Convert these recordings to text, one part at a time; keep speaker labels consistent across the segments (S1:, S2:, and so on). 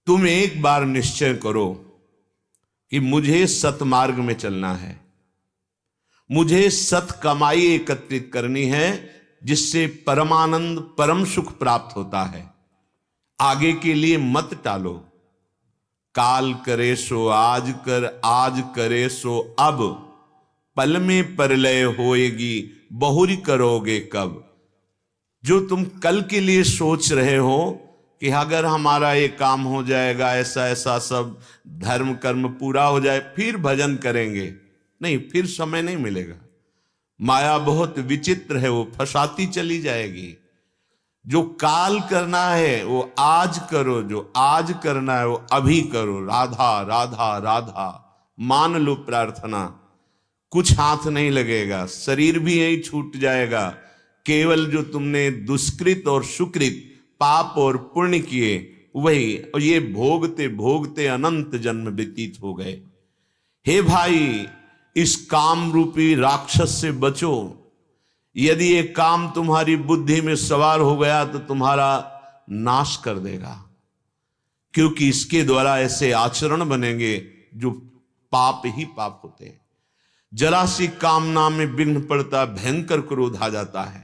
S1: तुम एक बार निश्चय करो कि मुझे सतमार्ग में चलना है, मुझे सत कमाई एकत्रित करनी है जिससे परमानंद परम सुख प्राप्त होता है। आगे के लिए मत टालो। काल करे सो आज कर, आज करे सो अब, पल में परलय होएगी, बहुरी करोगे कब। जो तुम कल के लिए सोच रहे हो कि अगर हमारा ये काम हो जाएगा, ऐसा ऐसा सब धर्म कर्म पूरा हो जाए फिर भजन करेंगे, नहीं, फिर समय नहीं मिलेगा। माया बहुत विचित्र है, वो फंसाती चली जाएगी। जो काल करना है वो आज करो, जो आज करना है वो अभी करो। राधा राधा राधा मान लो प्रार्थना, कुछ हाथ नहीं लगेगा, शरीर भी यही छूट जाएगा। केवल जो तुमने दुष्कृत और सुकृत, पाप और पुण्य किए वही, और ये भोगते भोगते अनंत जन्म व्यतीत हो गए। हे भाई, इस काम रूपी राक्षस से बचो। यदि ये काम तुम्हारी बुद्धि में सवार हो गया तो तुम्हारा नाश कर देगा, क्योंकि इसके द्वारा ऐसे आचरण बनेंगे जो पाप ही पाप होते हैं। जरा सी कामना में विघ्न पड़ता, भयंकर क्रोध आ जाता है।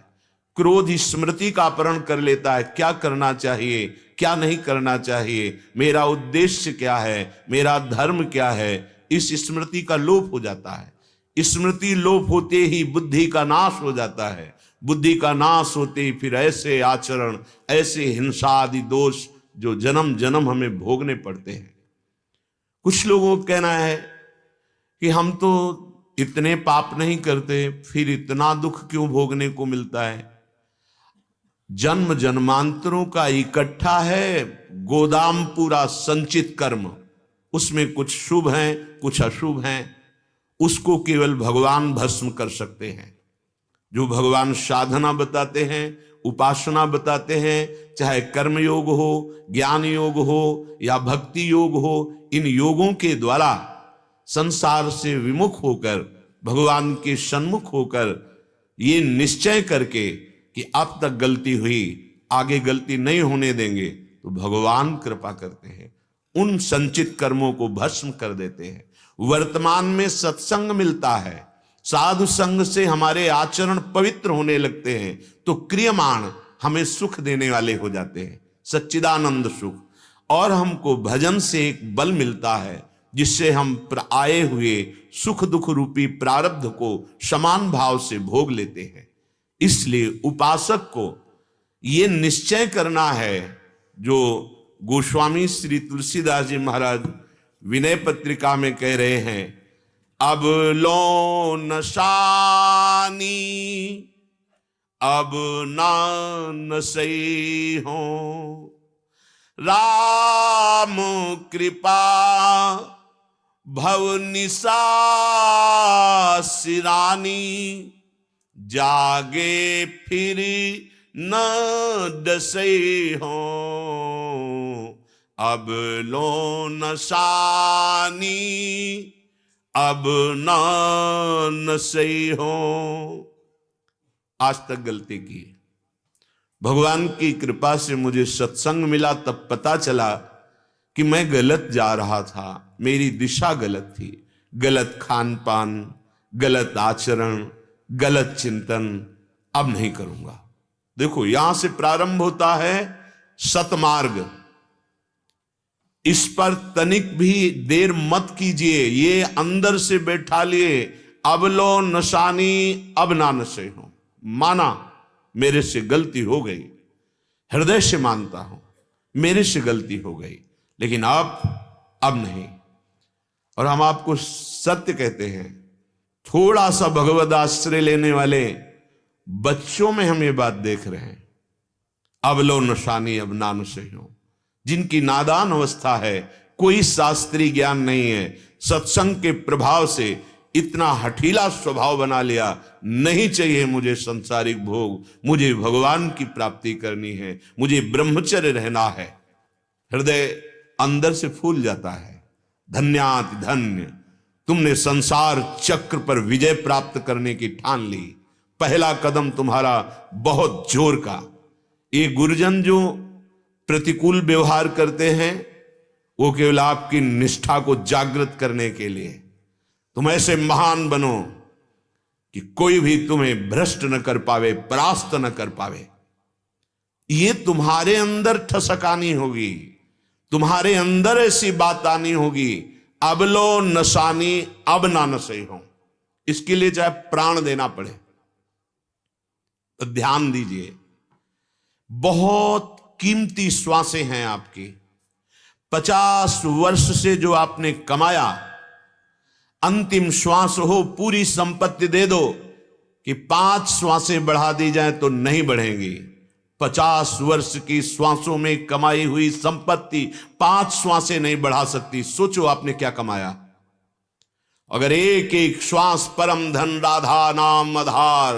S1: क्रोध ही स्मृति का अपहरण कर लेता है। क्या करना चाहिए, क्या नहीं करना चाहिए, मेरा उद्देश्य क्या है, मेरा धर्म क्या है, इस स्मृति का लोप हो जाता है। स्मृति लोप होते ही बुद्धि का नाश हो जाता है। बुद्धि का नाश होते ही फिर ऐसे आचरण, ऐसे हिंसा आदि दोष जो जन्म जन्म हमें भोगने पड़ते हैं। कुछ लोगों का कहना है कि हम तो इतने पाप नहीं करते, फिर इतना दुख क्यों भोगने को मिलता है। जन्म जन्मांतरों का इकट्ठा है गोदाम पूरा संचित कर्म, उसमें कुछ शुभ हैं कुछ अशुभ हैं। उसको केवल भगवान भस्म कर सकते हैं। जो भगवान साधना बताते हैं, उपासना बताते हैं, चाहे कर्म योग हो, ज्ञान योग हो या भक्ति योग हो, इन योगों के द्वारा संसार से विमुख होकर भगवान के सन्मुख होकर ये निश्चय करके कि अब तक गलती हुई, आगे गलती नहीं होने देंगे, तो भगवान कृपा करते हैं, उन संचित कर्मों को भस्म कर देते हैं। वर्तमान में सत्संग मिलता है, साधु संग से हमारे आचरण पवित्र होने लगते हैं, तो क्रियमाण हमें सुख देने वाले हो जाते हैं, सच्चिदानंद सुख। और हमको भजन से एक बल मिलता है जिससे हम आए हुए सुख दुख रूपी प्रारब्ध को समान भाव से भोग लेते हैं। इसलिए उपासक को ये निश्चय करना है, जो गोस्वामी श्री तुलसीदास जी महाराज विनय पत्रिका में कह रहे हैं, अब लो नशानी अब ना सही हो, राम कृपा भव निशा सिरानी, जागे फिर न दसे हो, अब लो नशानी अब न सही हो। आज तक गलती की, भगवान की कृपा से मुझे सत्संग मिला, तब पता चला कि मैं गलत जा रहा था, मेरी दिशा गलत थी। गलत खान पान, गलत आचरण, गलत चिंतन, अब नहीं करूंगा। देखो, यहां से प्रारंभ होता है सतमार्ग। इस पर तनिक भी देर मत कीजिए, ये अंदर से बैठा लिए, अब लो नशानी अब ना नशे हो। माना मेरे से गलती हो गई, हृदय से मानता हूं मेरे से गलती हो गई, लेकिन अब नहीं। और हम आपको सत्य कहते हैं, थोड़ा सा भगवद आश्रय लेने वाले बच्चों में हम ये बात देख रहे हैं। अब लो नशानी अब ना नशे हो, जिनकी नादान अवस्था है, कोई शास्त्रीय ज्ञान नहीं है, सत्संग के प्रभाव से इतना हठीला स्वभाव बना लिया, नहीं चाहिए मुझे संसारिक भोग, मुझे भगवान की प्राप्ति करनी है, मुझे ब्रह्मचर्य रहना है। हृदय अंदर से फूल जाता है। धन्याति धन्य, तुमने संसार चक्र पर विजय प्राप्त करने की ठान ली। पहला कदम तुम्हारा बहुत जोर का। ये गुरुजन जो प्रतिकूल व्यवहार करते हैं, वो केवल आपकी निष्ठा को जागृत करने के लिए। तुम ऐसे महान बनो कि कोई भी तुम्हें भ्रष्ट न कर पावे, परास्त न कर पावे। ये तुम्हारे अंदर ठसक आनी होगी, तुम्हारे अंदर ऐसी बात आनी होगी, अब लो नसानी अब ना नशे हो। इसके लिए चाहे प्राण देना पड़े। तो ध्यान दीजिए, बहुत कीमती श्वासें हैं आपकी। 50 वर्ष से जो आपने कमाया, अंतिम श्वास हो पूरी संपत्ति दे दो कि 5 श्वासें बढ़ा दी जाए तो नहीं बढ़ेंगी। 50 वर्ष की श्वासों में कमाई हुई संपत्ति 5 श्वासें नहीं बढ़ा सकती। सोचो आपने क्या कमाया। अगर एक एक श्वास परम धन राधा नाम आधार,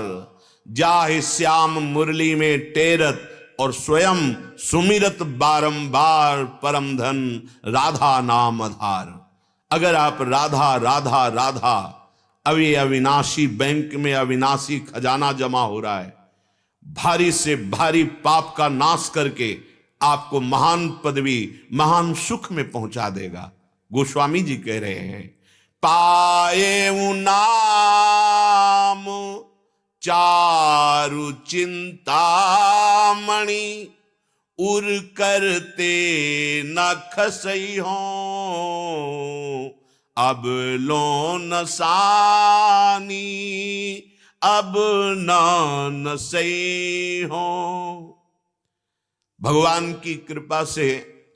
S1: जाहि श्याम मुरली में टेरत और स्वयं सुमिरत बारंबार परम धन राधा नाम आधार। अगर आप राधा राधा राधा, अभी अविनाशी बैंक में अविनाशी खजाना जमा हो रहा है, भारी से भारी पाप का नाश करके आपको महान पदवी, महान सुख में पहुंचा देगा। गोस्वामी जी कह रहे हैं, पाए नाम चारु चिंतामणि, उर करते न खसई हो, अब लो नसानी अब न सही हो। भगवान की कृपा से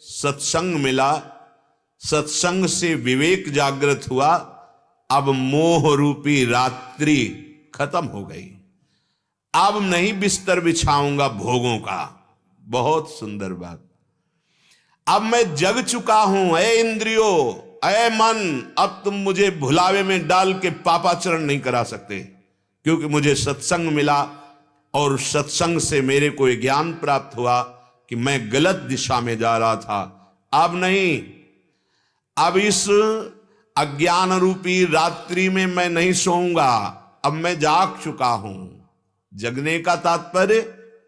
S1: सत्संग मिला, सत्संग से विवेक जागृत हुआ। अब मोह रूपी रात्रि खत्म हो गई। अब नहीं बिस्तर बिछाऊंगा भोगों का। बहुत सुंदर बात। अब मैं जग चुका हूं। ऐ इंद्रियों, ऐ मन, अब तुम मुझे भुलावे में डाल के पापाचरण नहीं करा सकते, क्योंकि मुझे सत्संग मिला और सत्संग से मेरे को ज्ञान प्राप्त हुआ कि मैं गलत दिशा में जा रहा था। अब नहीं, अब इस अज्ञान रूपी रात्रि में मैं नहीं सोऊंगा। अब मैं जाग चुका हूं। जगने का तात्पर्य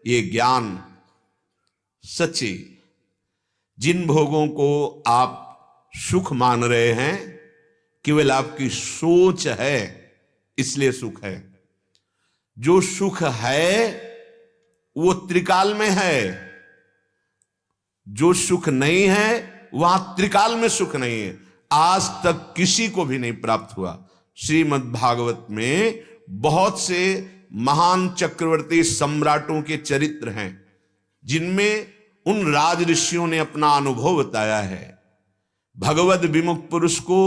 S1: ये ज्ञान। सच्ची, जिन भोगों को आप सुख मान रहे हैं, केवल आपकी सोच है, इसलिए सुख है। जो सुख है वो त्रिकाल में है, जो सुख नहीं है वहां त्रिकाल में सुख नहीं है। आज तक किसी को भी नहीं प्राप्त हुआ। श्रीमद् भागवत में बहुत से महान चक्रवर्ती सम्राटों के चरित्र हैं, जिनमें उन राज ऋषियों ने अपना अनुभव बताया है। भगवद विमुख पुरुष को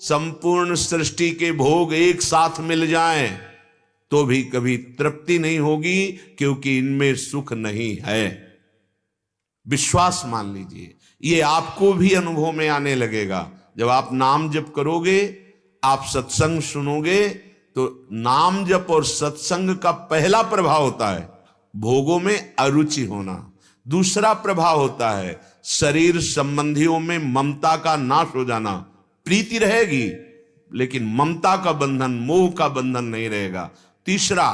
S1: संपूर्ण सृष्टि के भोग एक साथ मिल जाएं तो भी कभी तृप्ति नहीं होगी, क्योंकि इनमें सुख नहीं है। विश्वास मान लीजिए, ये आपको भी अनुभव में आने लगेगा। जब आप नाम जप करोगे, आप सत्संग सुनोगे, तो नाम जप और सत्संग का पहला प्रभाव होता है भोगों में अरुचि होना। दूसरा प्रभाव होता है शरीर संबंधियों में ममता का नाश हो जाना। प्रीति रहेगी लेकिन ममता का बंधन, मोह का बंधन नहीं रहेगा। तीसरा,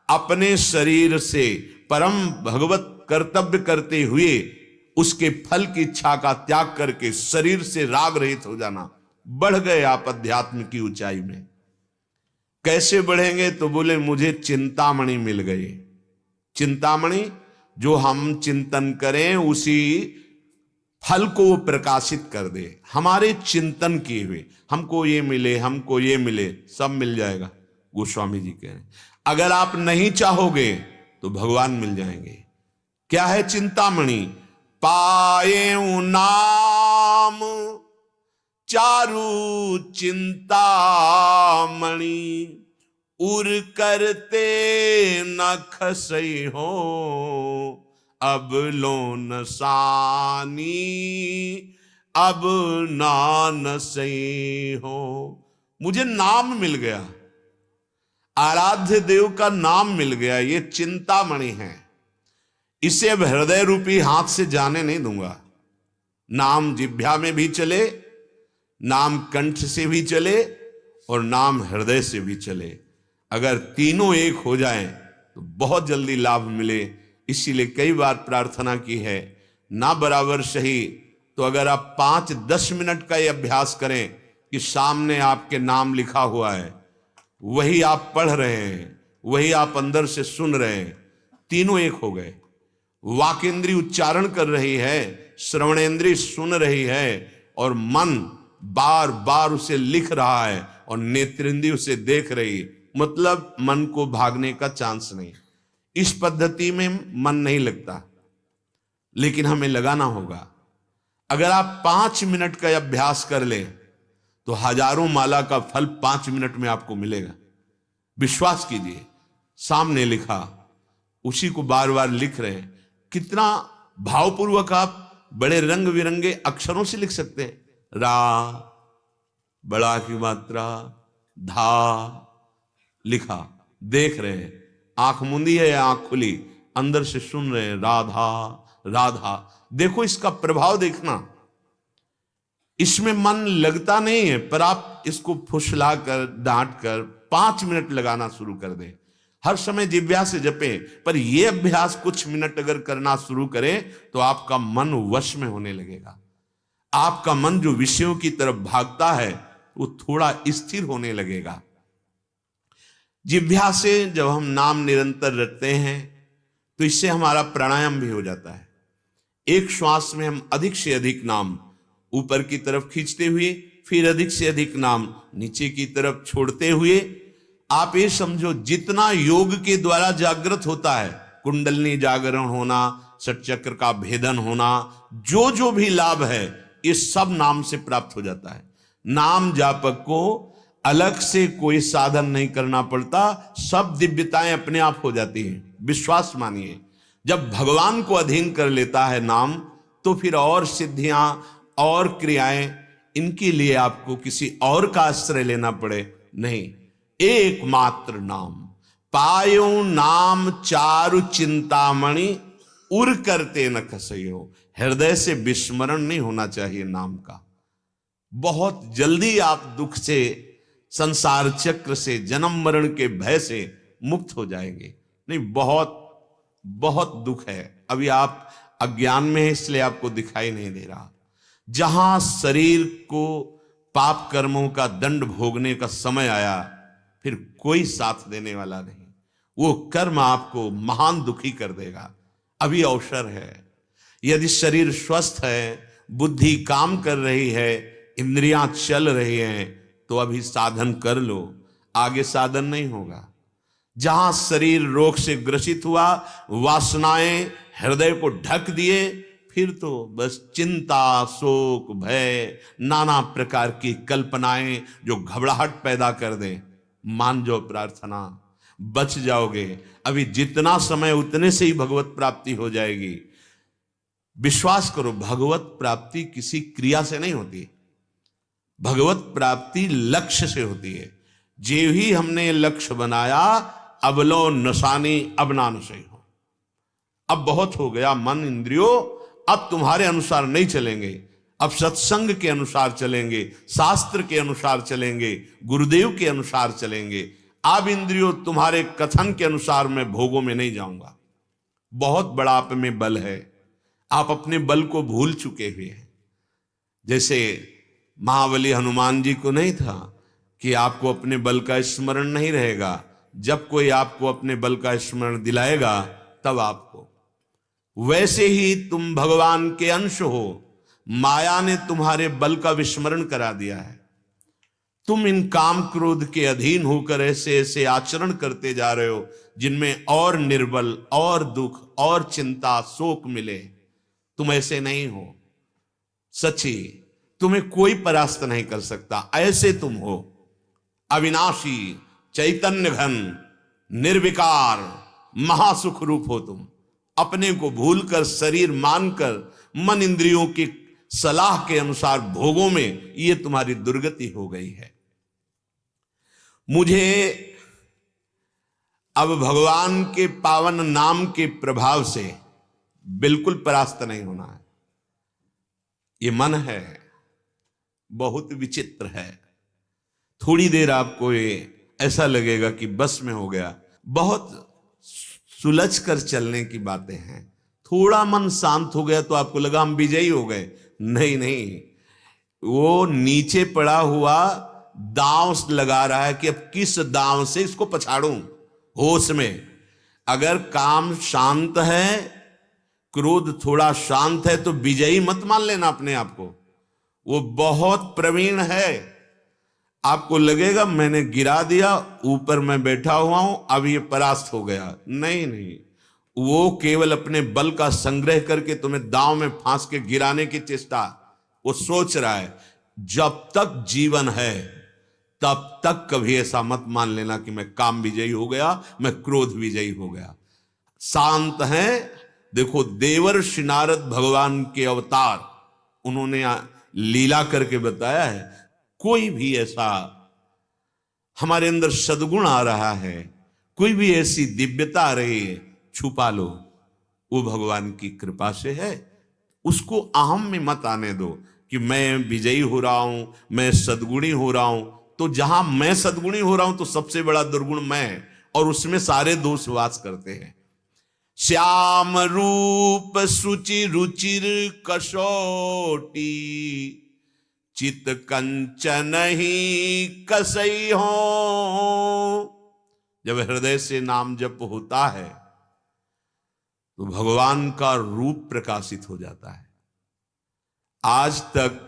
S1: अपने शरीर से परम भगवत कर्तव्य करते हुए उसके फल की इच्छा का त्याग करके शरीर से राग रहित हो जाना। बढ़ गए आप अध्यात्म की ऊंचाई में। कैसे बढ़ेंगे? तो बोले मुझे चिंतामणि मिल गई। चिंतामणि, जो हम चिंतन करें उसी फल को वो प्रकाशित कर दे। हमारे चिंतन किए हुए हमको ये मिले, हमको ये मिले, सब मिल जाएगा। गोस्वामी जी कह रहे हैं, अगर आप नहीं चाहोगे तो भगवान मिल जाएंगे। क्या है चिंतामणि? पाए नाम चारु चिंतामणि, उर करते न खसई हो, अब लोन सानी अब नान सही हो। मुझे नाम मिल गया, आराध्य देव का नाम मिल गया। ये चिंतामणि है। इसे अब हृदय रूपी हाथ से जाने नहीं दूंगा। नाम जिह्वा में भी चले, नाम कंठ से भी चले और नाम हृदय से भी चले। अगर तीनों एक हो जाएं तो बहुत जल्दी लाभ मिले। इसीलिए कई बार प्रार्थना की है, ना बराबर सही तो अगर आप 5-10 मिनट का ये अभ्यास करें कि सामने आपके नाम लिखा हुआ है, वही आप पढ़ रहे हैं, वही आप अंदर से सुन रहे हैं, तीनों एक हो गए। वाकेंद्री उच्चारण कर रही है, श्रवणेंद्री सुन रही है, और मन बार बार उसे लिख रहा है, और नेत्रेंद्री उसे देख रही है। मतलब मन को भागने का चांस नहीं। इस पद्धति में मन नहीं लगता, लेकिन हमें लगाना होगा। अगर आप 5 मिनट का अभ्यास कर ले तो हजारों माला का फल 5 मिनट में आपको मिलेगा। विश्वास कीजिए, सामने लिखा उसी को बार बार लिख रहे हैं। कितना भावपूर्वक आप बड़े रंग बिरंगे अक्षरों से लिख सकते हैं। रा, बड़ा की मात्रा, धा लिखा, देख रहे हैं, आंख मूंदी है या आंख खुली, अंदर से सुन रहे हैं, राधा राधा। देखो इसका प्रभाव देखना। इसमें मन लगता नहीं है, पर आप इसको फुसला कर, डांट कर 5 मिनट लगाना शुरू कर दें। हर समय जिह्वा से जपें, पर यह अभ्यास कुछ मिनट अगर करना शुरू करें तो आपका मन वश में होने लगेगा। आपका मन जो विषयों की तरफ भागता है वो थोड़ा स्थिर होने लगेगा। जिह्वा से जब हम नाम निरंतर रटते हैं तो इससे हमारा प्राणायाम भी हो जाता है। एक श्वास में हम अधिक से अधिक नाम ऊपर की तरफ खींचते हुए, फिर अधिक से अधिक नाम नीचे की तरफ छोड़ते हुए, आप ये समझो जितना योग के द्वारा जागृत होता है, कुंडलनी जागरण होना, षटचक्र का भेदन होना, जो जो भी लाभ है ये सब नाम से प्राप्त हो जाता है। नाम जापक को अलग से कोई साधन नहीं करना पड़ता, सब दिव्यताएं अपने आप हो जाती हैं। विश्वास मानिए, जब भगवान को अधीन कर लेता है नाम, तो फिर और सिद्धियां और क्रियाएं, इनके लिए आपको किसी और का आश्रय लेना पड़े नहीं। एकमात्र नाम पायो नाम चारु चिंतामणि, उर करते न खसयो। हृदय से विस्मरण नहीं होना चाहिए नाम का। बहुत जल्दी आप दुख से, संसार चक्र से, जन्म मरण के भय से मुक्त हो जाएंगे। नहीं, बहुत बहुत दुख है। अभी आप अज्ञान में हैं, इसलिए आपको दिखाई नहीं दे रहा। जहां शरीर को पाप कर्मों का दंड भोगने का समय आया, फिर कोई साथ देने वाला नहीं। वो कर्म आपको महान दुखी कर देगा। अभी अवसर है। यदि शरीर स्वस्थ है, बुद्धि काम कर रही है, इंद्रियां चल रही हैं, तो अभी साधन कर लो, आगे साधन नहीं होगा। जहां शरीर रोग से ग्रसित हुआ, वासनाएं हृदय को ढक दिए, फिर तो बस चिंता, शोक, भय, नाना प्रकार की कल्पनाएं जो घबराहट पैदा कर दें, मान जाओ प्रार्थना, बच जाओगे। अभी जितना समय उतने से ही भगवत प्राप्ति हो जाएगी। विश्वास करो, भगवत प्राप्ति किसी क्रिया से नहीं होती, भगवत प्राप्ति लक्ष्य से होती है। जे ही हमने लक्ष्य बनाया, अब लो नशानी अब ना नशे हो। अब बहुत हो गया मन इंद्रियों, अब तुम्हारे अनुसार नहीं चलेंगे, अब सत्संग के अनुसार चलेंगे, शास्त्र के अनुसार चलेंगे, गुरुदेव के अनुसार चलेंगे। अब इंद्रियों तुम्हारे कथन के अनुसार मैं भोगों में नहीं जाऊंगा। बहुत बड़ा आप में बल है, आप अपने बल को भूल चुके हुए हैं। जैसे महाबली हनुमान जी को नहीं था कि आपको अपने बल का स्मरण नहीं रहेगा, जब कोई आपको अपने बल का स्मरण दिलाएगा तब आपको। वैसे ही तुम भगवान के अंश हो, माया ने तुम्हारे बल का विस्मरण करा दिया है। तुम इन काम क्रोध के अधीन होकर ऐसे ऐसे आचरण करते जा रहे हो जिनमें और निर्बल, और दुख, और चिंता, शोक मिले। तुम ऐसे नहीं हो। सच्ची, तुम्हें कोई परास्त नहीं कर सकता। ऐसे तुम हो अविनाशी, चैतन्य घन, निर्विकार, महासुख रूप हो तुम। अपने को भूलकर, शरीर मानकर, मन इंद्रियों की सलाह के अनुसार भोगों में ये तुम्हारी दुर्गति हो गई है। मुझे अब भगवान के पावन नाम के प्रभाव से बिल्कुल परास्त नहीं होना है। ये मन है, बहुत विचित्र है। थोड़ी देर आपको ये ऐसा लगेगा कि बस में हो गया। बहुत सुलझ कर चलने की बातें हैं। थोड़ा मन शांत हो गया तो आपको लगा हम विजयी हो गए। नहीं नहीं, वो नीचे पड़ा हुआ दांव लगा रहा है कि अब किस दांव से इसको पछाड़ूं। होश में, अगर काम शांत है, क्रोध थोड़ा शांत है, तो विजयी मत मान लेना अपने आप को। वो बहुत प्रवीण है। आपको लगेगा मैंने गिरा दिया, ऊपर मैं बैठा हुआ हूं, अब ये परास्त हो गया। नहीं नहीं, वो केवल अपने बल का संग्रह करके तुम्हें दांव में फांस के गिराने की चेष्टा वो सोच रहा है। जब तक जीवन है तब तक कभी ऐसा मत मान लेना कि मैं काम विजयी हो गया, मैं क्रोध विजयी हो गया। शांत हैं। देखो, देवर्षि नारद भगवान के अवतार, उन्होंने लीला करके बताया है। कोई भी ऐसा हमारे अंदर सद्गुण आ रहा है, कोई भी ऐसी दिव्यता आ रही है, छुपा लो, वो भगवान की कृपा से है। उसको अहम में मत आने दो कि मैं विजयी हो रहा हूं, मैं सद्गुणी हो रहा हूं। तो जहां मैं सद्गुणी हो रहा हूं तो सबसे बड़ा दुर्गुण मैं, और उसमें सारे दोष वास करते हैं। श्याम रूप सुचि रुचिर कसोटी, चित कंचन ही कसई हो। जब हृदय से नाम जप होता है तो भगवान का रूप प्रकाशित हो जाता है। आज तक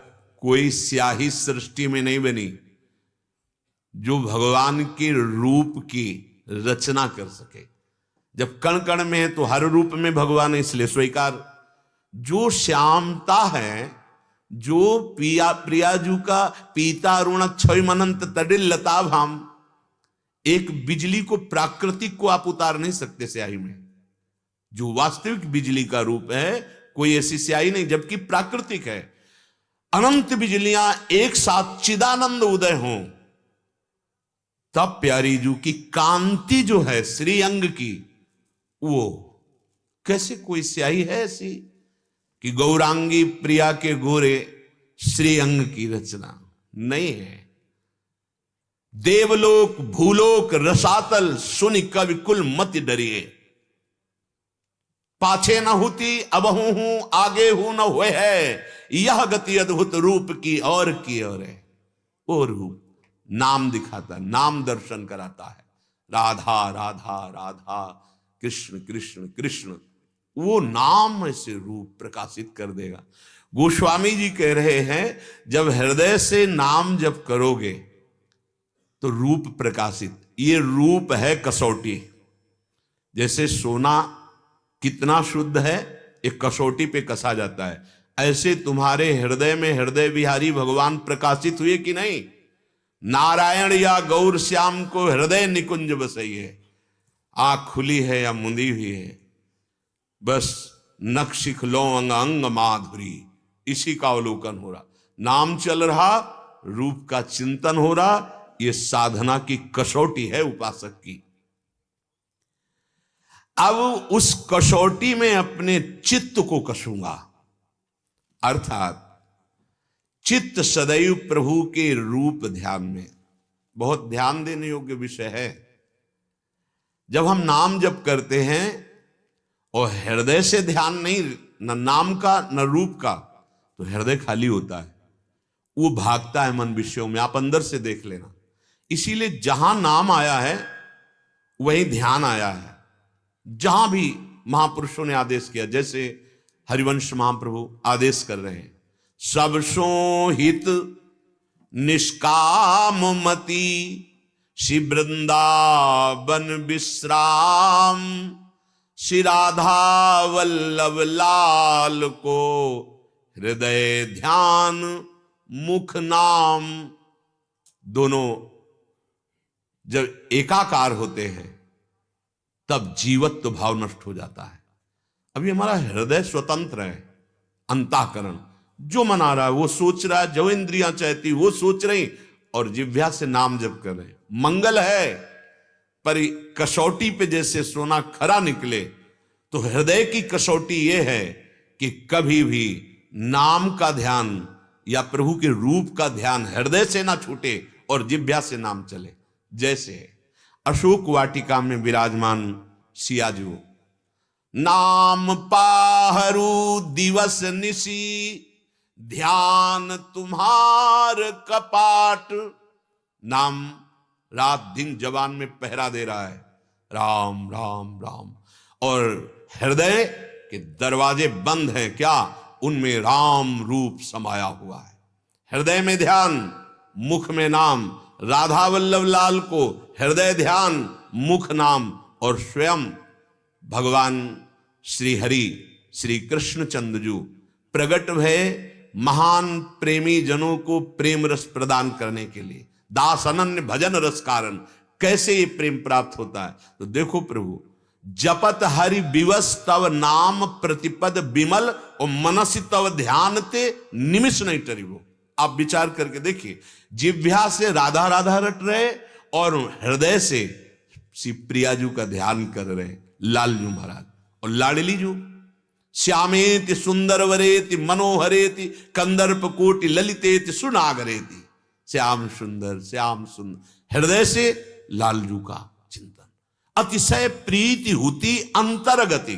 S1: कोई स्याही सृष्टि में नहीं बनी जो भगवान के रूप की रचना कर सके। जब कण कण में है तो हर रूप में भगवान है, इसलिए स्वीकार। जो श्यामता है, जो प्रियाजू का पीता ऋण क्षय मनंत तडिल लता भाम। एक बिजली को, प्राकृतिक को आप उतार नहीं सकते स्याही में। जो वास्तविक बिजली का रूप है, कोई ऐसी स्याही नहीं, जबकि प्राकृतिक है। अनंत बिजलियां एक साथ चिदानंद उदय हों, तब प्यारी जू की कांति जो है श्रीअंग की, वो कैसे कोई स्याही है ऐसी कि गौरांगी प्रिया के गोरे श्रीअंग की रचना नहीं है। देवलोक भूलोक रसातल सुनि कवि कुल मत डरिए। पाछे न होती अब हूं आगे हूं न हुए है, यह गति अद्भुत रूप की और है। वो रूप नाम दिखाता, नाम दर्शन कराता है। राधा राधा राधा, कृष्ण कृष्ण कृष्ण, वो नाम ऐसे रूप प्रकाशित कर देगा। गोस्वामी जी कह रहे हैं, जब हृदय से नाम जब करोगे तो रूप प्रकाशित। ये रूप है कसौटी। जैसे सोना कितना शुद्ध है, एक कसौटी पे कसा जाता है, ऐसे तुम्हारे हृदय में हृदय विहारी भगवान प्रकाशित हुए कि नहीं। नारायण या गौर श्याम को हृदय निकुंज बसइए। आंख खुली है या मुंदी हुई है, बस नक्शिख लो अंग अंग माधुरी, इसी का अवलोकन हो रहा। नाम चल रहा, रूप का चिंतन हो रहा। ये साधना की कसौटी है उपासक की। अब उस कसौटी में अपने चित्त को कसूंगा, अर्थात चित्त सदैव प्रभु के रूप ध्यान में। बहुत ध्यान देने योग्य विषय है। जब हम नाम जप करते हैं और हृदय से ध्यान नहीं, न नाम का न रूप का, तो हृदय खाली होता है, वो भागता है मन विषयों में। आप अंदर से देख लेना। इसीलिए जहां नाम आया है वहीं ध्यान आया है। जहां भी महापुरुषों ने आदेश किया, जैसे हरिवंश महाप्रभु आदेश कर रहे हैं, सब सो हित निष्काम मति, श्री वृंदावन विश्राम, श्री राधा वल्लभ लाल को हृदय ध्यान मुख नाम। दोनों जब एकाकार होते हैं तब जीवत्व भाव नष्ट हो जाता है। अभी हमारा हृदय स्वतंत्र है, अंतःकरण जो मना रहा है वो सोच रहा है, जो इंद्रियां चाहती वो सोच रही, और जिह्वा से नाम जप कर रहे। मंगल है, पर कसौटी पे जैसे सोना खरा निकले, तो हृदय की कसौटी ये है कि कभी भी नाम का ध्यान या प्रभु के रूप का ध्यान हृदय से ना छूटे और जिह्वा से नाम चले। जैसे अशोक वाटिका में विराजमान सियाजू, नाम पाहरू दिवस निशी, ध्यान तुम्हार कपाट। नाम रात दिन जबान में पहरा दे रहा है, राम राम राम। और हृदय के दरवाजे बंद हैं क्या? उनमें राम रूप समाया हुआ है। हृदय में ध्यान, मुख में नाम। राधा वल्लभ लाल को हृदय ध्यान, मुख नाम, और स्वयं भगवान श्री हरि श्री कृष्ण चंद्रजू प्रकट भय महान प्रेमी जनों को प्रेम रस प्रदान करने के लिए। दास अनन्य भजन रस कारण। कैसे ये प्रेम प्राप्त होता है? तो देखो प्रभु, जपत हरि विवश तव नाम प्रतिपद विमल, और मनसि तव ध्यान ते निमिष नहीं टरिबो। आप विचार करके देखिए, जिह्वा से राधा राधा रट रहे और हृदय से श्री प्रियाजू का ध्यान कर रहे, लालजू महाराज। और लाडली जू, श्यामेति सुंदर वरेति मनोहरेति कंदर्प कोटि ललितेति सुनागरेति। श्याम सुंदर, श्याम सुंदर, हृदय से लालजू का चिंतन। अतिशय प्रीति हुती अंतर्गति।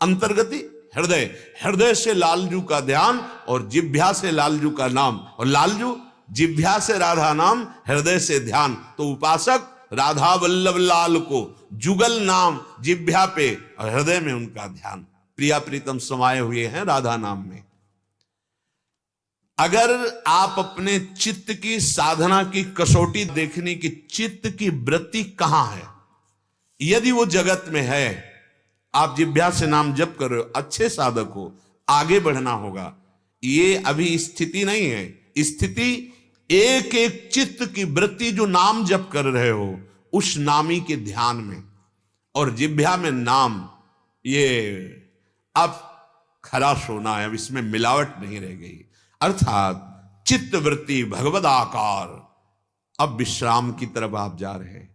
S1: अंतर्गति हृदय, हृदय से लालजू का ध्यान और जिह्वा से लालजू का नाम। और लालजू जिह्वा से राधा नाम, हृदय से ध्यान। तो उपासक राधा वल्लभ लाल को जुगल नाम जिह्वा पे और हृदय में उनका ध्यान। प्रिया प्रीतम समाये हुए हैं राधा नाम में। अगर आप अपने चित्त की साधना की कसौटी देखने की, चित्त की वृत्ति कहां है, यदि वो जगत में है, आप जिह्वा से नाम जप कर रहे हो, अच्छे साधक हो, आगे बढ़ना होगा। ये अभी स्थिति नहीं है। स्थिति एक एक चित्त की वृत्ति जो नाम जप कर रहे हो उस नामी के ध्यान में, और जिह्वा में नाम। ये अब खरा सोना है, अब इसमें मिलावट नहीं रह गई। अर्थात चित्त वृत्ति भगवद आकार। अब विश्राम की तरफ आप जा रहे हैं।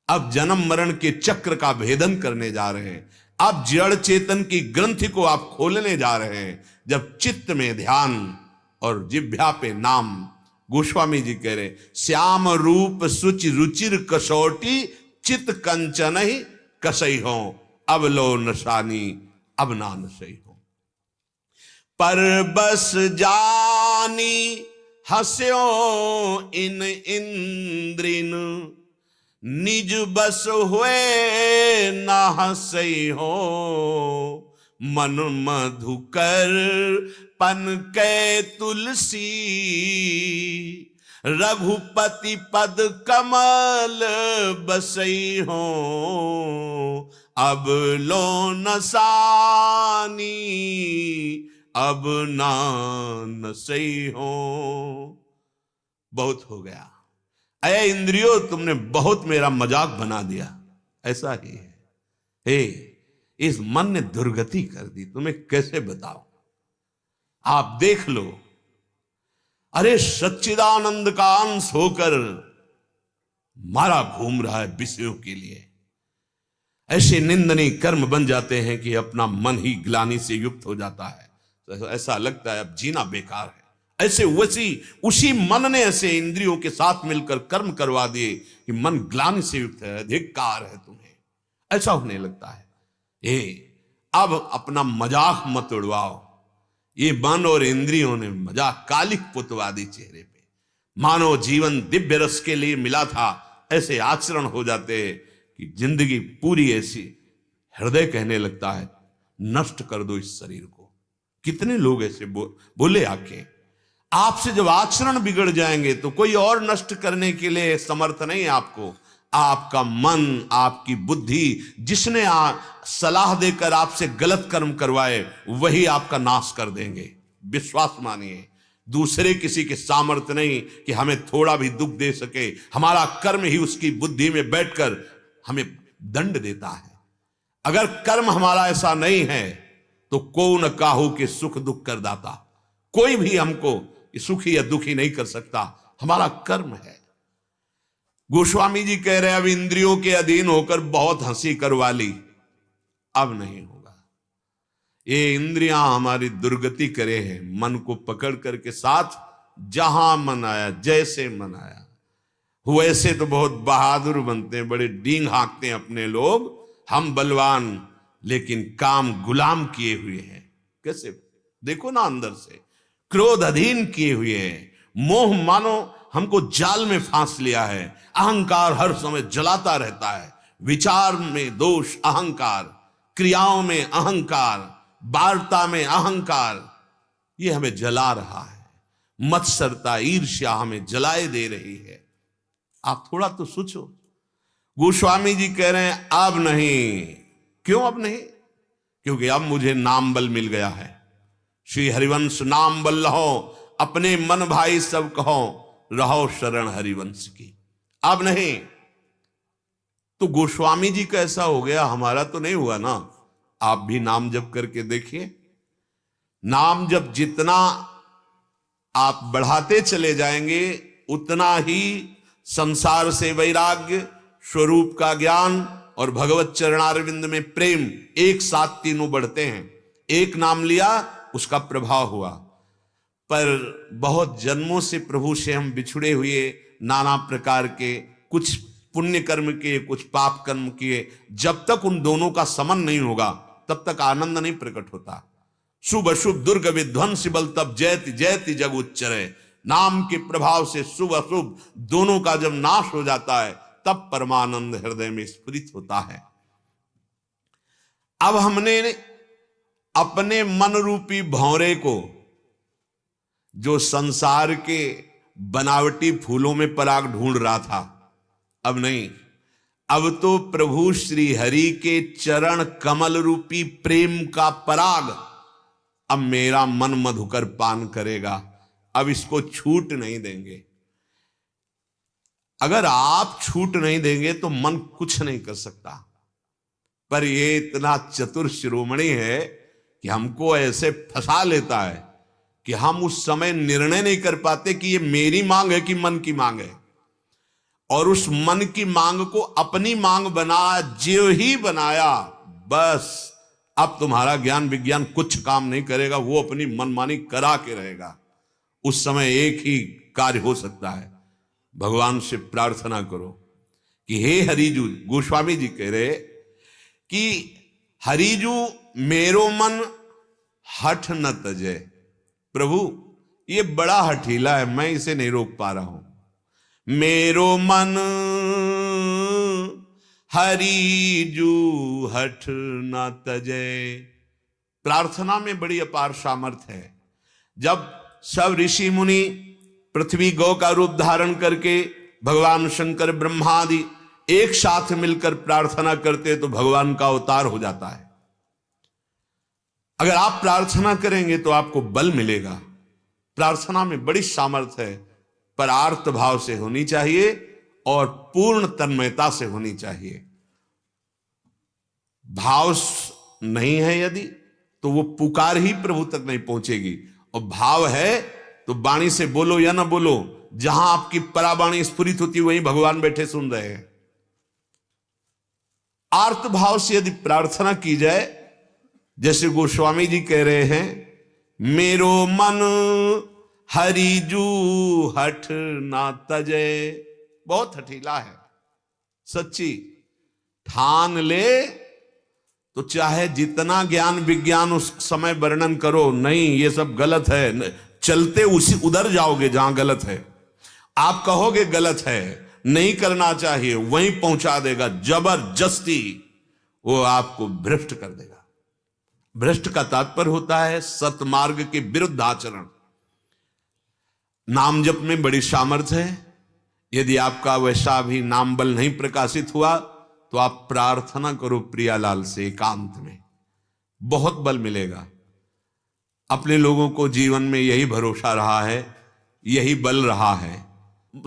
S1: अब जन्म मरण के चक्र का भेदन करने जा रहे हैं। अब जड़ चेतन की ग्रंथि को आप खोलने जा रहे हैं। जब चित्त में ध्यान और जिह्वा पे नाम। गोस्वामी जी कह रहे, श्याम रूप सुचि रुचिर कसौटी, चित कंचन ही कसई हो, अब लो नशानी अब ना नशई हो। पर बस जानी हस्यो इन इंद्रिन, निज बस हुए ना हसई हो। मन मधुकर पन कै तुलसी, रघुपति पद कमल बसई हो। अब लो नसानी अब ना नसई हो। बहुत हो गया, अय इंद्रियों तुमने बहुत मेरा मजाक बना दिया। ऐसा ही है। हे, इस मन ने दुर्गति कर दी, तुम्हें कैसे बताओ। आप देख लो, अरे सच्चिदानंद का अंश होकर मारा घूम रहा है विषयों के लिए। ऐसे निंदनीय कर्म बन जाते हैं कि अपना मन ही ग्लानि से युक्त हो जाता है। तो ऐसा लगता है अब जीना बेकार है। ऐसे उसी मन ने ऐसे इंद्रियों के साथ मिलकर कर्म करवा दिए कि मन ग्लानि से युक्त है, धिक्कार है तुम्हें, ऐसा होने लगता है। अब अपना मजाक मत उड़वाओ। ये मन और इंद्रियों ने मजाक कालिक पुतवा दी चेहरे पे। मानो जीवन दिव्य रस के लिए मिला था, ऐसे आचरण हो जाते हैं कि जिंदगी पूरी ऐसी। हृदय कहने लगता है नष्ट कर दो इस शरीर को। कितने लोग ऐसे बोले आके। आपसे जब आचरण बिगड़ जाएंगे तो कोई और नष्ट करने के लिए समर्थ नहीं है आपको। आपका मन, आपकी बुद्धि, जिसने सलाह देकर आपसे गलत कर्म करवाए वही आपका नाश कर देंगे। विश्वास मानिए, दूसरे किसी के सामर्थ्य नहीं कि हमें थोड़ा भी दुख दे सके। हमारा कर्म ही उसकी बुद्धि में बैठकर हमें दंड देता है। अगर कर्म हमारा ऐसा नहीं है तो को न काहू के सुख दुख कर दाता। कोई भी हमको सुखी या दुखी नहीं कर सकता, हमारा कर्म है। गोस्वामी जी कह रहे हैं अब इंद्रियों के अधीन होकर बहुत हंसी करवा ली, अब नहीं होगा। ये इंद्रियां हमारी दुर्गति करे हैं। मन को पकड़ करके साथ जहां मन आया, जैसे मन आया वैसे तो बहुत बहादुर बनते हैं, बड़े डींग हाँकते हैं अपने लोग, हम बलवान, लेकिन काम गुलाम किए हुए हैं। कैसे देखो ना अंदर से क्रोध अधीन किए हुए हैं, मोह मानो हमको जाल में फांस लिया है, अहंकार हर समय जलाता रहता है, विचार में दोष अहंकार, क्रियाओं में अहंकार, वार्ता में अहंकार, ये हमें जला रहा है। मत्सरता ईर्ष्या हमें जलाए दे रही है। आप थोड़ा तो सोचो। गोस्वामी जी कह रहे हैं अब नहीं। क्यों अब नहीं? क्योंकि अब मुझे नाम बल मिल गया है। श्री हरिवंश नाम बल लहो, अपने मन भाई सब कहो, रहो शरण हरिवंश की। अब नहीं। तो गोस्वामी जी का ऐसा हो गया, हमारा तो नहीं हुआ ना। आप भी नाम जप करके देखिए। नाम जप जितना आप बढ़ाते चले जाएंगे, उतना ही संसार से वैराग्य, स्वरूप का ज्ञान और भगवत चरणारविंद में प्रेम एक साथ तीनों बढ़ते हैं। एक नाम लिया, उसका प्रभाव हुआ। पर बहुत जन्मों से प्रभु से हम बिछुड़े हुए, नाना प्रकार के कुछ पुण्य कर्म किए, कुछ पाप कर्म किए, जब तक उन दोनों का समन नहीं होगा तब तक आनंद नहीं प्रकट होता। शुभ अशुभ दुर्ग विध्वंस बल तब जयति जयति जग उच्चरे। नाम के प्रभाव से शुभ अशुभ दोनों का जब नाश हो जाता है, तब परमानंद हृदय में स्फुरित होता है। अब हमने अपने मन रूपी भौरे को, जो संसार के बनावटी फूलों में पराग ढूंढ रहा था, अब नहीं। अब तो प्रभु श्री हरि के चरण कमल रूपी प्रेम का पराग अब मेरा मन मधुकर पान करेगा। अब इसको छूट नहीं देंगे। अगर आप छूट नहीं देंगे तो मन कुछ नहीं कर सकता। पर ये इतना चतुर शिरोमणि है कि हमको ऐसे फंसा लेता है कि हम उस समय निर्णय नहीं कर पाते कि ये मेरी मांग है कि मन की मांग है। और उस मन की मांग को अपनी मांग बना, जो ही बनाया, बस अब तुम्हारा ज्ञान विज्ञान कुछ काम नहीं करेगा, वो अपनी मनमानी करा के रहेगा। उस समय एक ही कार्य हो सकता है, भगवान से प्रार्थना करो कि हे हरिजू, गोस्वामी जी कह रहे कि हरिजू मेरो मन हठ न तजे। प्रभु ये बड़ा हठीला है, मैं इसे नहीं रोक पा रहा हूं। मेरो मन हरिजू हठ न तजे। प्रार्थना में बड़ी अपार सामर्थ्य है। जब सब ऋषि मुनि पृथ्वी गौ का रूप धारण करके भगवान शंकर ब्रह्मादि एक साथ मिलकर प्रार्थना करते तो भगवान का अवतार हो जाता है। अगर आप प्रार्थना करेंगे तो आपको बल मिलेगा। प्रार्थना में बड़ी सामर्थ्य है, पर आर्त भाव से होनी चाहिए और पूर्ण तन्मयता से होनी चाहिए। भाव नहीं है यदि, तो वो पुकार ही प्रभु तक नहीं पहुंचेगी। और भाव है तो वाणी से बोलो या ना बोलो, जहां आपकी परावाणी स्फुरित होती वहीं भगवान बैठे सुन रहे हैं। आर्त भाव से यदि प्रार्थना की जाए, जैसे गोस्वामी जी कह रहे हैं, मेरो मन हरिजू हठ ना तजे। बहुत हठीला है, सच्ची। ठान ले तो चाहे जितना ज्ञान विज्ञान उस समय वर्णन करो, नहीं ये सब गलत है, चलते उसी उधर जाओगे जहां गलत है। आप कहोगे गलत है, नहीं करना चाहिए, वहीं पहुंचा देगा जबरदस्ती। वो आपको भ्रष्ट कर देगा। भ्रष्ट का तात्पर्य होता है सतमार्ग के विरुद्ध आचरण। नाम जप में बड़ी सामर्थ्य है। यदि आपका वैसा भी नाम बल नहीं प्रकाशित हुआ तो आप प्रार्थना करो प्रियालाल से एकांत में, बहुत बल मिलेगा। अपने लोगों को जीवन में यही भरोसा रहा है, यही बल रहा है।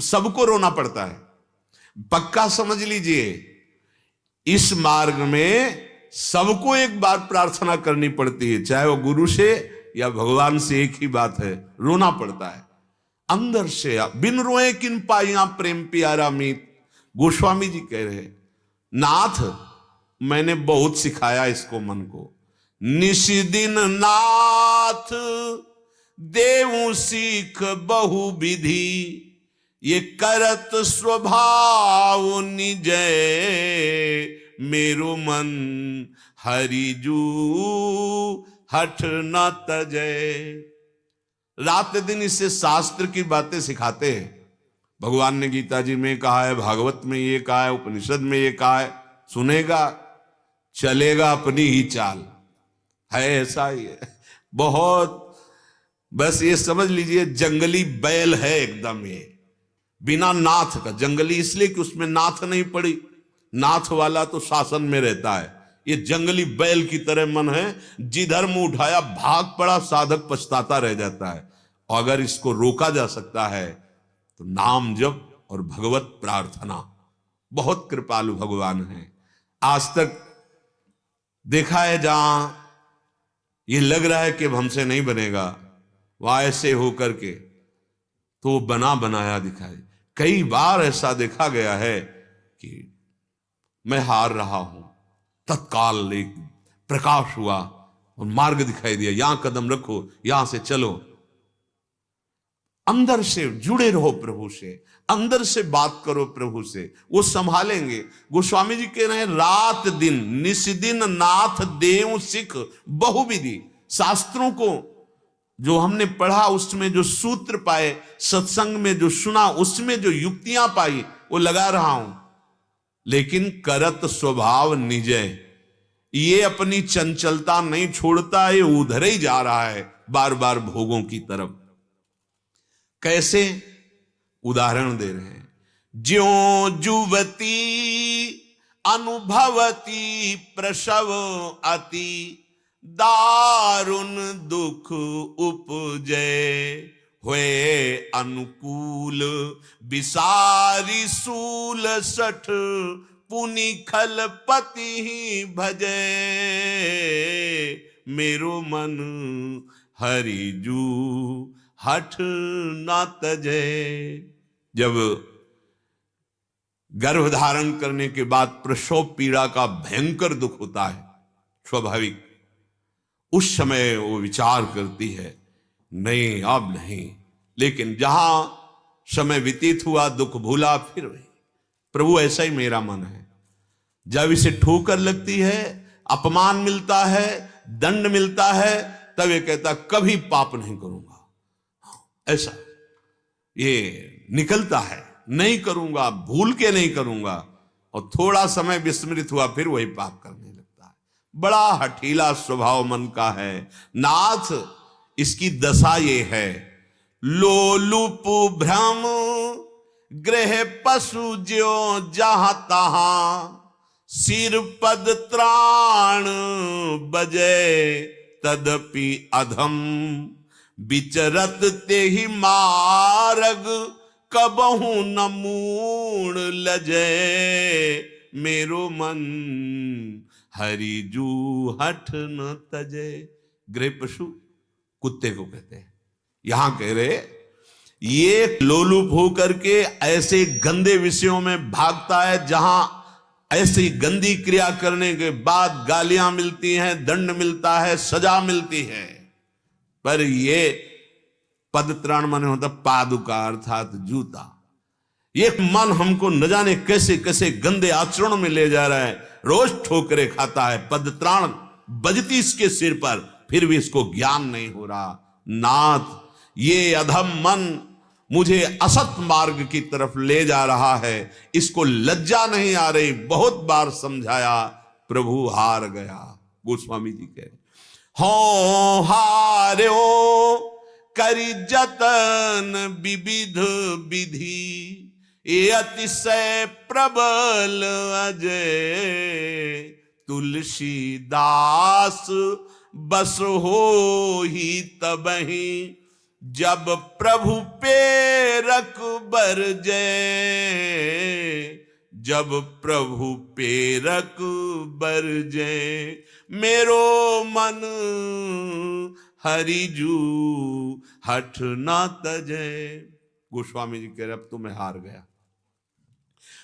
S1: सबको रोना पड़ता है, पक्का समझ लीजिए। इस मार्ग में सबको एक बार प्रार्थना करनी पड़ती है, चाहे वो गुरु से या भगवान से, एक ही बात है, रोना पड़ता है अंदर से। बिन रोए किन पाइया प्रेम प्यारा मीत। गोस्वामी जी कह रहे, नाथ मैंने बहुत सिखाया इसको मन को, निशिदिन नाथ देवु सीख बहु विधि, ये करत स्वभाव निजय, मेरो मन हरिजू हठ न तजय। रात दिन इससे शास्त्र की बातें सिखाते हैं। भगवान ने गीता जी में कहा है, भागवत में ये कहा है, उपनिषद में ये कहा है। सुनेगा, चलेगा अपनी ही चाल, है ऐसा ही है। बहुत, बस ये समझ लीजिए जंगली बैल है एकदम ये, बिना नाथ का। जंगली इसलिए कि उसमें नाथ नहीं पड़ी, नाथ वाला तो शासन में रहता है। ये जंगली बैल की तरह मन है, जिधर मुंह उठाया भाग पड़ा, साधक पछताता रह जाता है। और अगर इसको रोका जा सकता है तो नाम जप और भगवत प्रार्थना। बहुत कृपालु भगवान है। आज तक देखा है जहां ये लग रहा है कि अब हमसे नहीं बनेगा, वहां ऐसे हो करके तो बना बनाया दिखाई। कई बार ऐसा देखा गया है कि मैं हार रहा हूं, तत्काल एक प्रकाश हुआ और मार्ग दिखाई दिया, यहां कदम रखो, यहां से चलो। अंदर से जुड़े रहो प्रभु से, अंदर से बात करो प्रभु से, वो संभालेंगे। गोस्वामी जी कह रहे हैं, रात दिन निस्दिन नाथ देव सिख बहुविधि। शास्त्रों को जो हमने पढ़ा, उसमें जो सूत्र पाए, सत्संग में जो सुना, उसमें जो युक्तियां पाई, वो लगा रहा हूं। लेकिन करत स्वभाव निजय, ये अपनी चंचलता नहीं छोड़ता, ये उधर ही जा रहा है बार बार भोगों की तरफ। कैसे? उदाहरण दे रहे हैं। ज्यों जुवती अनुभवती प्रसव अति, दारुण दुख उपजे, हुए अनुकूल विसारी सूल सठ, पुनि खल पति ही भजे, मेरो मन हरिजू हठ न तजे। जब गर्भ धारण करने के बाद प्रसव पीड़ा का भयंकर दुख होता है स्वाभाविक, उस समय वो विचार करती है, नहीं अब नहीं। लेकिन जहां समय व्यतीत हुआ, दुख भूला, फिर वही। प्रभु ऐसा ही मेरा मन है। जब इसे ठोकर लगती है, अपमान मिलता है, दंड मिलता है, तब ये कहता कभी पाप नहीं करूंगा। ऐसा ये निकलता है, नहीं करूंगा, भूल के नहीं करूंगा। और थोड़ा समय विस्मृत हुआ, फिर वही पाप करने लगता है। बड़ा हठीला स्वभाव मन का है। नाथ इसकी दशा ये है, लोलुप भ्रम ग्रह पशु ज्यो जहां तहां, सिर पद त्राण बजे, तदपि अधम विचरत ते ही मार्ग, कबहू न मूण लजे, मेरो मन हरिजू हठ न तजे। गृह पशु कुत्ते को कहते हैं। यहां कह रहे ये लोलुप होकर के ऐसे गंदे विषयों में भागता है, जहां ऐसी गंदी क्रिया करने के बाद गालियां मिलती हैं, दंड मिलता है, सजा मिलती है। पर ये पदत्राण माने होता पादुका, अर्थात जूता। ये मन हमको न जाने कैसे कैसे गंदे आचरणों में ले जा रहा है। रोज ठोकरे खाता है, पदत्राण बजती इसके सिर पर, फिर भी इसको ज्ञान नहीं हो रहा। नाथ, ये अधम मन मुझे असत मार्ग की तरफ ले जा रहा है, इसको लज्जा नहीं आ रही। बहुत बार समझाया, प्रभु हार गया। गोस्वामी जी कह, हो हार्यो करी जतन विविध विधि, ये अतिशय प्रबल अजय, तुलसीदास बस हो ही तबहि, जब प्रभु पेरक बरजे, जब प्रभु पेरक बरजे, मेरो मन हरिजू हठ ना तजे। गोस्वामी जी कह रहे अब तो मैं हार गया।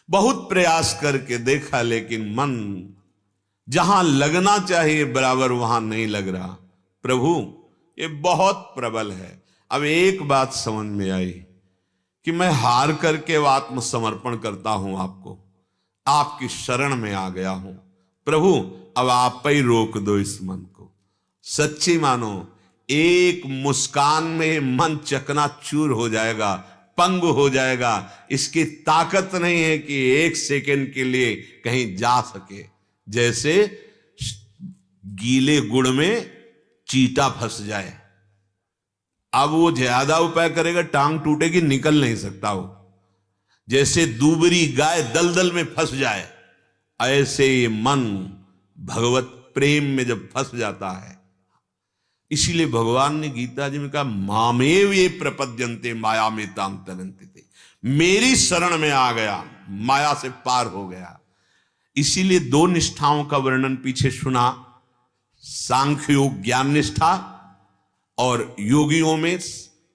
S1: बहुत प्रयास करके देखा, लेकिन मन जहां लगना चाहिए बराबर वहां नहीं लग रहा। प्रभु ये बहुत प्रबल है। अब एक बात समझ में आई कि मैं हार करके आत्मसमर्पण करता हूं आपको, आपकी शरण में आ गया हूं। प्रभु अब आप ही रोक दो इस मन को। सच्ची मानो, एक मुस्कान में मन चकनाचूर हो जाएगा, पंग हो जाएगा। इसकी ताकत नहीं है कि एक सेकंड के लिए कहीं जा सके। जैसे गीले गुड़ में चींटा फंस जाए, अब वो ज्यादा उपाय करेगा, टांग टूटेगी, निकल नहीं सकता वो। जैसे दूबरी गाय दलदल में फंस जाए, ऐसे ये मन भगवत प्रेम में जब फंस जाता है। इसीलिए भगवान ने गीता जी में कहा, मामेव ये प्रपद्यन्ते माया में ताम तरन्ते थे। मेरी शरण में आ गया, माया से पार हो गया। इसीलिए दो निष्ठाओं का वर्णन पीछे सुना, सांख्य योग ज्ञान निष्ठा और योगियों में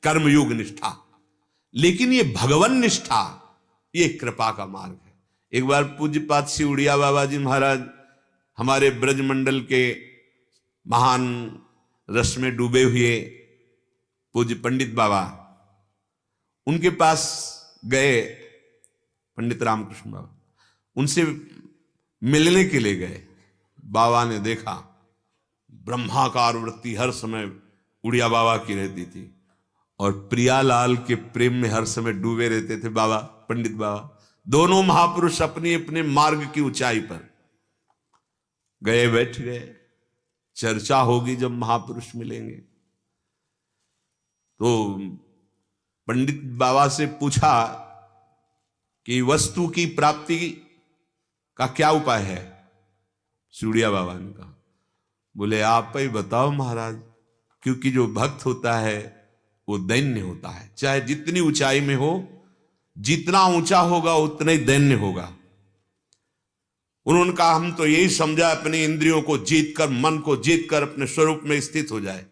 S1: कर्मयोग निष्ठा। लेकिन ये भगवन निष्ठा, ये कृपा का मार्ग है। एक बार पूज्यपाद श्री उड़िया बाबा जी महाराज हमारे ब्रजमंडल के महान रस में डूबे हुए पूज्य पंडित बाबा, उनके पास गए, पंडित रामकृष्ण बाबा, उनसे मिलने के लिए गए। बाबा ने देखा ब्रह्माकार वृत्ति हर समय उड़िया बाबा की रहती थी और प्रियालाल के प्रेम में हर समय डूबे रहते थे बाबा, पंडित बाबा। दोनों महापुरुष अपनी अपने मार्ग की ऊंचाई पर गए, बैठ गए। चर्चा होगी जब महापुरुष मिलेंगे। तो पंडित बाबा से पूछा कि वस्तु की प्राप्ति का क्या उपाय है। सूर्या बाबा ने कहा, बोले आप ही बताओ महाराज, क्योंकि जो भक्त होता है वो दैन्य होता है। चाहे जितनी ऊंचाई में हो, जितना ऊंचा होगा उतना ही दैन्य होगा। उन्होंने कहा, हम तो यही समझा अपनी इंद्रियों को जीत कर, मन को जीत कर अपने स्वरूप में स्थित हो जाए।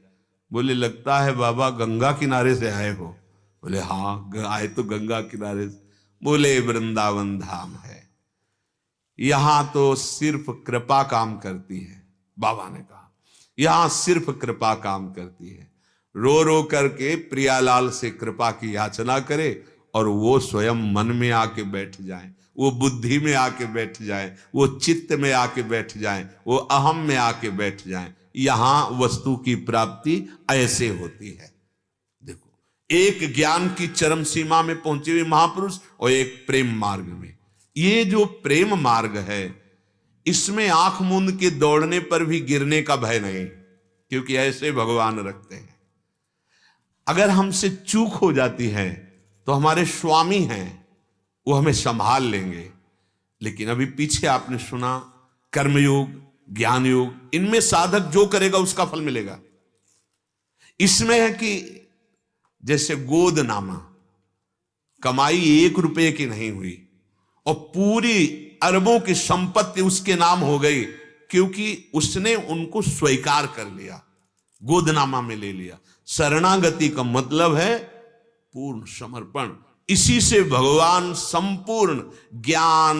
S1: बोले लगता है बाबा गंगा किनारे से आए हो। बोले हाँ, आए तो गंगा किनारे से। बोले वृंदावन धाम है, यहां तो सिर्फ कृपा काम करती है। बाबा ने कहा यहां सिर्फ कृपा काम करती है। रो रो करके प्रियालाल से कृपा की याचना करे और वो स्वयं मन में आके बैठ जाए, वो बुद्धि में आके बैठ जाए, वो चित्त में आके बैठ जाए, वो अहम में आके बैठ जाए। यहां वस्तु की प्राप्ति ऐसे होती है। देखो, एक ज्ञान की चरम सीमा में पहुंचे हुए महापुरुष और एक प्रेम मार्ग में। ये जो प्रेम मार्ग है, इसमें आंख मूंद के दौड़ने पर भी गिरने का भय नहीं, क्योंकि ऐसे भगवान रखते हैं। अगर हमसे चूक हो जाती है तो हमारे स्वामी हैं, वो हमें संभाल लेंगे। लेकिन अभी पीछे आपने सुना कर्मयोग, ज्ञान योग, इनमें साधक जो करेगा उसका फल मिलेगा। इसमें है कि जैसे गोदनामा, कमाई 1 रुपए की नहीं हुई और पूरी अरबों की संपत्ति उसके नाम हो गई, क्योंकि उसने उनको स्वीकार कर लिया, गोदनामा में ले लिया। शरणागति का मतलब है पूर्ण समर्पण। इसी से भगवान संपूर्ण ज्ञान